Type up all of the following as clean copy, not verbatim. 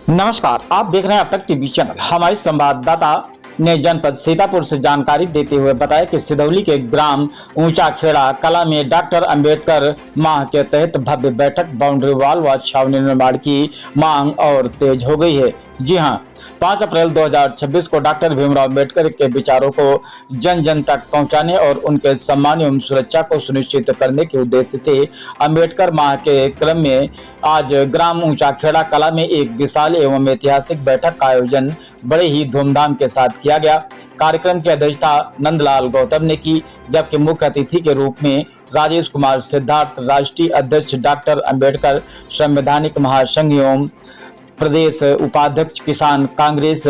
नमस्कार, आप देख रहे हैं अब तक टीवी चैनल। हमारे संवाददाता ने जनपद सीतापुर से जानकारी देते हुए बताया कि सिधौली के ग्राम ऊंचा खेड़ा कला में डॉक्टर अंबेडकर माह के तहत भव्य बैठक, बाउंड्री वॉल व छावनी निर्माण की मांग और तेज हो गई है। जी हां, 5 अप्रैल 2026 को डॉक्टर भीमराव अंबेडकर के विचारों को जन जन तक पहुंचाने और उनके सम्मान एवं सुरक्षा को सुनिश्चित करने के उद्देश्य से अंबेडकर माह के क्रम में आज ग्राम ऊंचा खेड़ा कला में एक विशाल एवं ऐतिहासिक बैठक का आयोजन बड़े ही धूमधाम के साथ किया गया। कार्यक्रम की अध्यक्षता नंदलाल गौतम ने की, जबकि मुख्य अतिथि के रूप में राजेश कुमार सिद्धार्थ, राष्ट्रीय अध्यक्ष डॉक्टर अंबेडकर संवैधानिक महासंघ एवं प्रदेश उपाध्यक्ष किसान कांग्रेस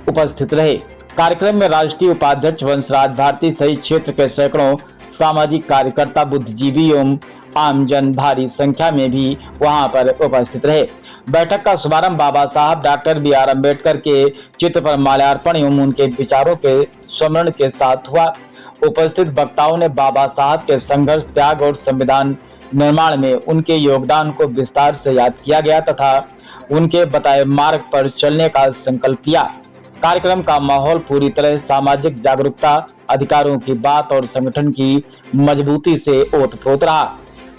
उपस्थित रहे। कार्यक्रम में राष्ट्रीय उपाध्यक्ष वंशराज भारती सहित क्षेत्र के सैकड़ों सामाजिक कार्यकर्ता, बुद्धिजीवी एवं आमजन भारी संख्या में भी वहां पर उपस्थित रहे। बैठक का शुभारंभ बाबा साहब डॉक्टर बी.आर. अम्बेडकर के चित्र पर माल्यार्पण एवं उनके विचारों के स्मरण के साथ हुआ। उपस्थित वक्ताओं ने बाबा साहब के संघर्ष, त्याग और संविधान निर्माण में उनके योगदान को विस्तार से याद किया गया तथा उनके बताए मार्ग पर चलने का संकल्प लिया। कार्यक्रम का माहौल पूरी तरह सामाजिक जागरूकता, अधिकारों की बात और संगठन की मजबूती से ओतप्रोत रहा।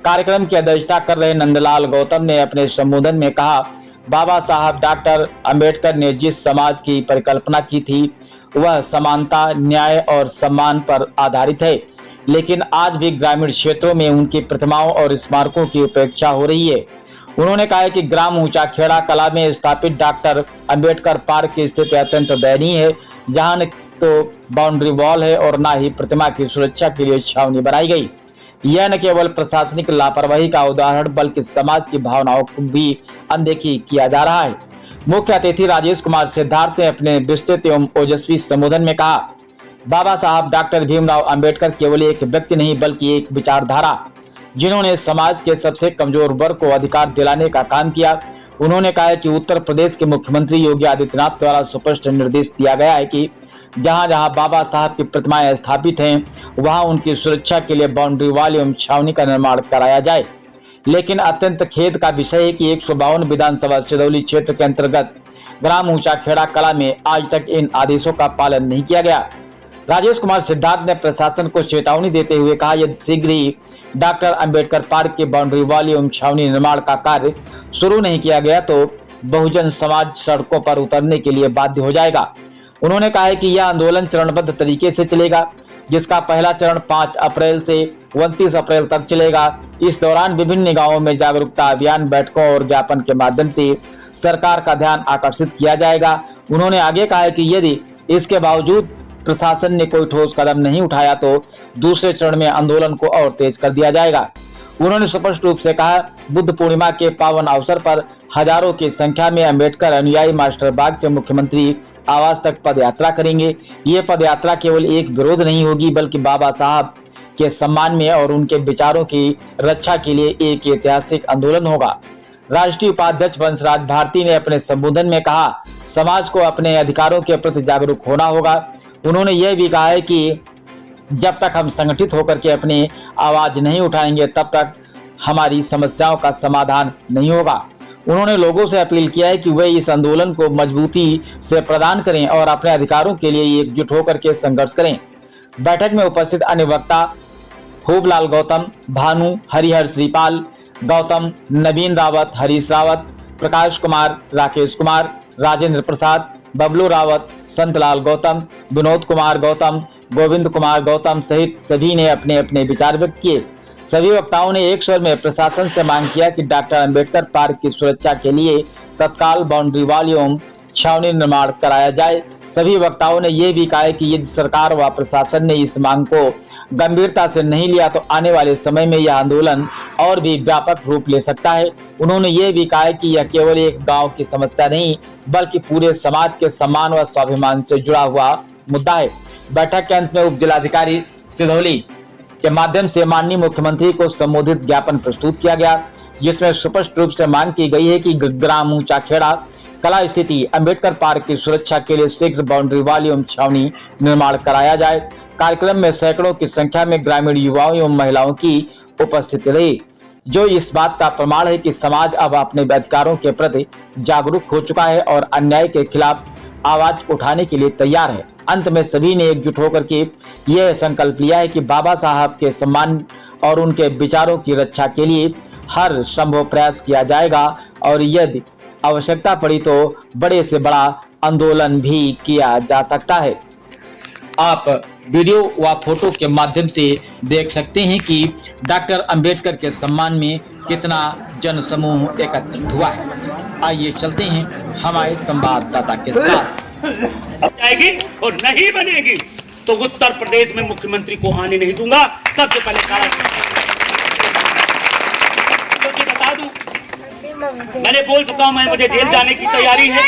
कार्यक्रम की अध्यक्षता कर रहे नंदलाल गौतम ने अपने संबोधन में कहा, बाबा साहब डॉक्टर अंबेडकर ने जिस समाज की परिकल्पना की थी वह समानता, न्याय और सम्मान पर आधारित है, लेकिन आज भी ग्रामीण क्षेत्रों में उनकी प्रतिमाओं और स्मारकों की उपेक्षा हो रही है। उन्होंने कहा कि ग्राम ऊंचा खेड़ा कला में स्थापित डॉक्टर अंबेडकर पार्क की स्थिति अत्यंत दयनीय है, जहां न तो बाउंड्री वॉल है और न ही प्रतिमा की सुरक्षा के लिए छावनी बनाई गई। यह न केवल प्रशासनिक लापरवाही का उदाहरण बल्कि समाज की भावनाओं को भी अनदेखी किया जा रहा है। मुख्य अतिथि राजेश कुमार सिद्धार्थ ने अपने विस्तृत एवं ओजस्वी संबोधन में कहा, बाबा साहब डॉक्टर भीमराव अंबेडकर केवल एक व्यक्ति नहीं बल्कि एक विचारधारा, जिन्होंने समाज के सबसे कमजोर वर्ग को अधिकार दिलाने का काम किया। उन्होंने कहा कि उत्तर प्रदेश के मुख्यमंत्री योगी आदित्यनाथ द्वारा स्पष्ट निर्देश दिया गया है कि जहां जहां बाबा साहब की प्रतिमाएं स्थापित हैं वहां उनकी सुरक्षा के लिए बाउंड्री वॉल एवं छावनी का निर्माण कराया जाए। लेकिन अत्यंत खेद का विषय है कि 152 विधानसभा सिधौली क्षेत्र के अंतर्गत ग्राम ऊंचा खेड़ा कला में आज तक इन आदेशों का पालन नहीं किया गया। राजेश कुमार सिद्धार्थ ने प्रशासन को चेतावनी देते हुए कहा, यदि शीघ्र ही डॉक्टर अंबेडकर पार्क के बाउंड्री वॉल एवं छावनी निर्माण का कार्य शुरू नहीं किया गया तो बहुजन समाज सड़कों पर उतरने के लिए बाध्य हो जाएगा। उन्होंने कहा है कि यह आंदोलन चरणबद्ध तरीके से चलेगा, जिसका पहला चरण 5 अप्रैल से 29 अप्रैल तक चलेगा। इस दौरान विभिन्न गांवों में जागरूकता अभियान, बैठकों और ज्ञापन के माध्यम से सरकार का ध्यान आकर्षित किया जाएगा। उन्होंने आगे कहा है कि यदि इसके बावजूद प्रशासन ने कोई ठोस कदम नहीं उठाया तो दूसरे चरण में आंदोलन को और तेज कर दिया जाएगा। उन्होंने स्पष्ट रूप से कहा, बुद्ध पूर्णिमा के पावन अवसर पर हजारों की संख्या में अंबेडकर अनुयायी मास्टर बाग से मुख्यमंत्री आवास तक पद यात्रा करेंगे। ये पद यात्रा केवल एक विरोध नहीं होगी बल्कि बाबा साहब के सम्मान में और उनके विचारों की रक्षा के लिए एक ऐतिहासिक आंदोलन होगा। राष्ट्रीय उपाध्यक्ष वंशराज भारती ने अपने संबोधन में कहा, समाज को अपने अधिकारों के प्रति जागरूक होना होगा। उन्होंने यह भी कहा है कि जब तक हम संगठित होकर के अपनी आवाज नहीं उठाएंगे तब तक हमारी समस्याओं का समाधान नहीं होगा। उन्होंने लोगों से अपील किया है कि वे इस आंदोलन को मजबूती से प्रदान करें और अपने अधिकारों के लिए एकजुट होकर के संघर्ष करें। बैठक में उपस्थित अन्य वक्ता खूबलाल गौतम, भानु हरिहर, श्रीपाल गौतम, नवीन रावत, हरीश रावत, प्रकाश कुमार, राकेश कुमार, राजेंद्र प्रसाद, बबलू रावत, संतलाल गौतम, विनोद कुमार गौतम, गोविंद कुमार गौतम सहित सभी ने अपने अपने विचार व्यक्त किए। सभी वक्ताओं ने एक स्वर में प्रशासन से मांग किया कि डॉक्टर अंबेडकर पार्क की सुरक्षा के लिए तत्काल बाउंड्री वॉल एवं छावनी निर्माण कराया जाए। सभी वक्ताओं ने यह भी कहा कि यदि सरकार व प्रशासन ने इस मांग को गंभीरता से नहीं लिया तो आने वाले समय में यह आंदोलन और भी व्यापक रूप ले सकता है। उन्होंने ये भी कहा कि यह केवल एक गांव की समस्या नहीं बल्कि पूरे समाज के सम्मान व स्वाभिमान से जुड़ा हुआ मुद्दा है। बैठक के अंत में उप जिलाधिकारी सिधौली के माध्यम से माननीय मुख्यमंत्री को संबोधित ज्ञापन प्रस्तुत किया गया, जिसमें स्पष्ट रूप से मांग की गई है कि ग्राम ऊंचा खेड़ा कला स्थिति अंबेडकर पार्क की सुरक्षा के लिए शीघ्र बाउंड्री वॉल एवं छावनी निर्माण कराया जाए। कार्यक्रम में सैकड़ों की संख्या में ग्रामीण युवाओं एवं महिलाओं की उपस्थिति रही। जो इस बात का प्रमाण है कि समाज अब अपने अधिकारों के प्रति जागरूक हो चुका है और अन्याय के खिलाफ आवाज उठाने के लिए तैयार है। अंत में सभी ने एकजुट होकर के यह संकल्प लिया है कि बाबा साहब के सम्मान और उनके विचारों की रक्षा के लिए हर संभव प्रयास किया जाएगा और यदि आवश्यकता पड़ी तो बड़े से बड़ा आंदोलन भी किया जा सकता है। आप वीडियो व फोटो के माध्यम से देख सकते हैं कि डॉक्टर अंबेडकर के सम्मान में कितना जन समूह एकत्रित हुआ है। आइए चलते हैं हमारे संवाददाता के साथ। जाएगी और नहीं बनेगी तो उत्तर प्रदेश में मुख्यमंत्री को आने नहीं दूंगा। सबसे पहले बता दूं, मैंने बोल चुका हूं, मुझे जेल जाने की तैयारी है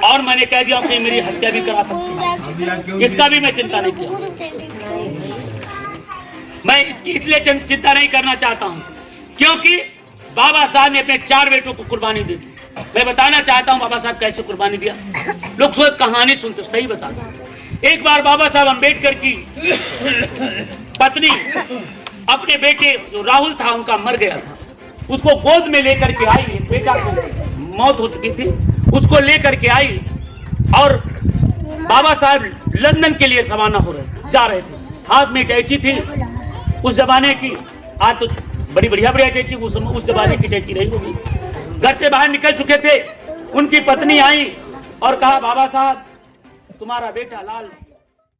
और मैंने कह दिया कि मेरी हत्या भी करा सकती है। इसका भी मैं चिंता नहीं किया। मैं इसकी इसलिए चिंता नहीं करना चाहता हूं क्योंकि बाबा साहब ने अपने 4 बेटों को कुर्बानी दी। मैं बताना चाहता हूं बाबा साहब कैसे कुर्बानी दिया। लोग सोच कहानी सुनते, सही बता दूं। एक बार बाबा साहब अंबेडकर की पत्नी अपने बेटे जो राहुल था उनका मर गया था, उसको गोद में लेकर के आई। बेटा को मौत हो चुकी थी, उसको लेकर के आई और बाबा साहब लंदन के लिए रवाना हो रहे जा रहे थे। हाथ में टैची थी उस जमाने की, आज तो बड़ी बढ़िया टैची, उस जमाने की टैची नहीं होगी। घर से बाहर निकल चुके थे, उनकी पत्नी आई और कहा बाबा साहब तुम्हारा बेटा लाल